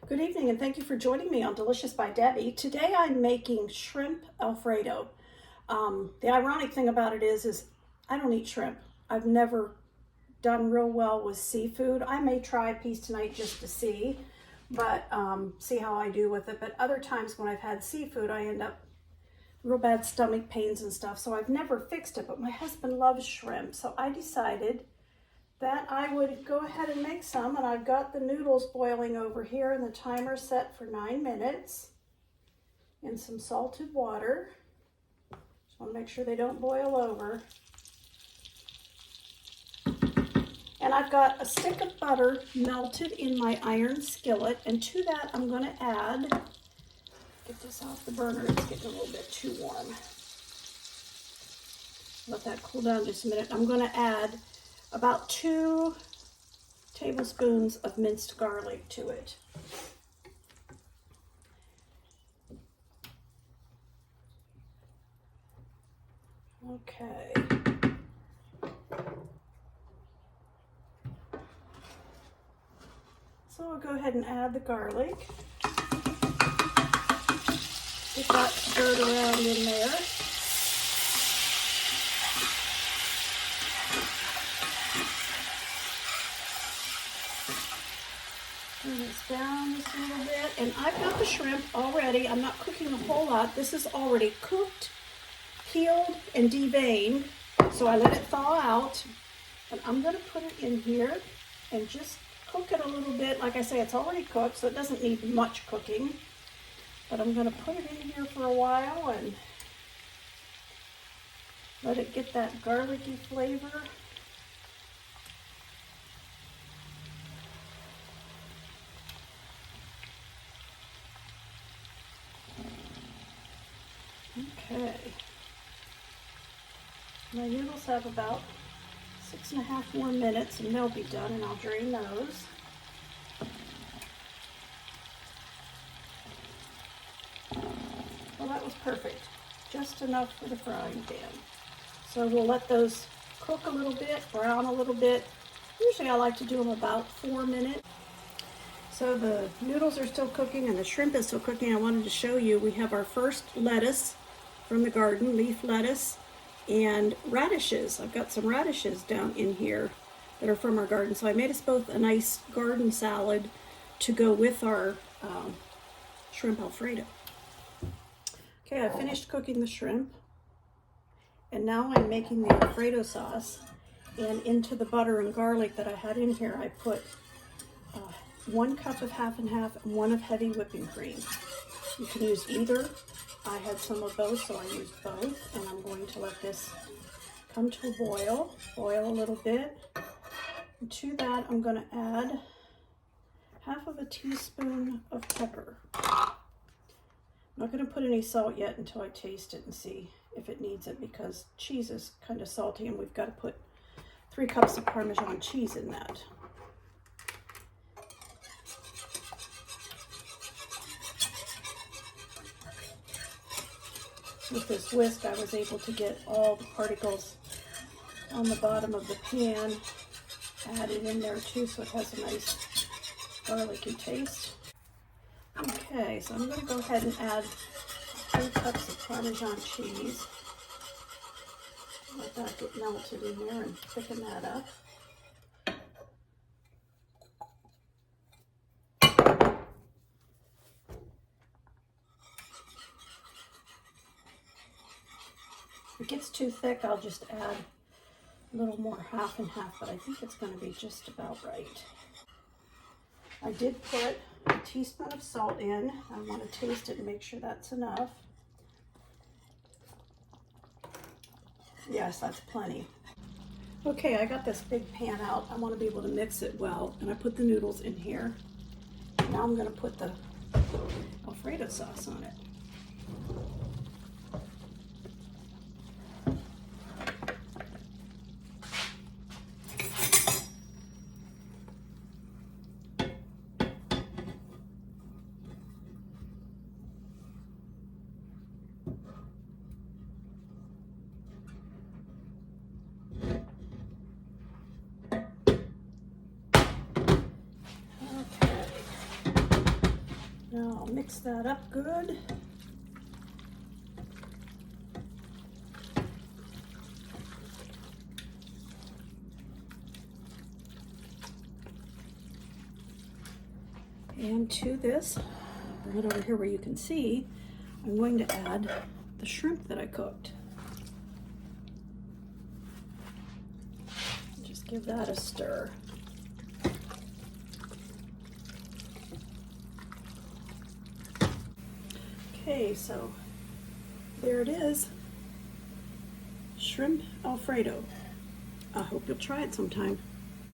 Good evening and thank you for joining me on Delicious by Debbie. Today I'm making shrimp Alfredo. The ironic thing about it is I don't eat shrimp. I've never done real well with seafood. I may try a piece tonight just to see, but see how I do with it. But other times when I've had seafood, I end up real bad stomach pains and stuff. So I've never fixed it, but my husband loves shrimp. So I decided that I would go ahead and make some, and I've got the noodles boiling over here and the timer set for 9 minutes in some salted water. Just want to make sure they don't boil over. And I've got a stick of butter melted in my iron skillet, and to that I'm going to add, get this off the burner, it's getting a little bit too warm. Let that cool down just a minute. I'm going to add about 2 tablespoons of minced garlic to it. Okay. So I'll go ahead and add the garlic. Get that stirred around in there. Turn this down just a little bit. And I've got the shrimp already. I'm not cooking a whole lot. This is already cooked, peeled, and deveined. So I let it thaw out. And I'm going to put it in here and just cook it a little bit. Like I say, it's already cooked, so it doesn't need much cooking. But I'm going to put it in here for a while and let it get that garlicky flavor. Okay. My noodles have about 6.5 more minutes and they'll be done, and I'll drain those. Well, that was perfect. Just enough for the frying pan. So we'll let those cook a little bit, brown a little bit. Usually I like to do them about 4 minutes. So the noodles are still cooking and the shrimp is still cooking. I wanted to show you, we have our first lettuce from the garden, leaf lettuce, and radishes. I've got some radishes down in here that are from our garden. So I made us both a nice garden salad to go with our shrimp Alfredo. Okay, I finished cooking the shrimp, and now I'm making the Alfredo sauce. And into the butter and garlic that I had in here, I put 1 cup of half and half and 1 of heavy whipping cream. You can use either. I had some of both, so I used both, and I'm going to let this come to a boil a little bit. And to that, I'm going to add half of a teaspoon of pepper. I'm not going to put any salt yet until I taste it and see if it needs it, because cheese is kind of salty, and we've got to put 3 cups of Parmesan cheese in that. With this whisk, I was able to get all the particles on the bottom of the pan added in there too, so it has a nice garlicky taste. Okay, so I'm going to go ahead and add 3 cups of Parmesan cheese. Let that get melted in there and thicken that up. If it gets too thick, I'll just add a little more half and half, but I think it's going to be just about right. I did put a teaspoon of salt in. I want to taste it and make sure that's enough. Yes, that's plenty. Okay, I got this big pan out. I want to be able to mix it well, and I put the noodles in here. Now I'm going to put the Alfredo sauce on it. Now I'll mix that up good. And to this, bring it over here where you can see, I'm going to add the shrimp that I cooked. Just give that a stir. Okay, so there it is, shrimp Alfredo. I hope you'll try it sometime.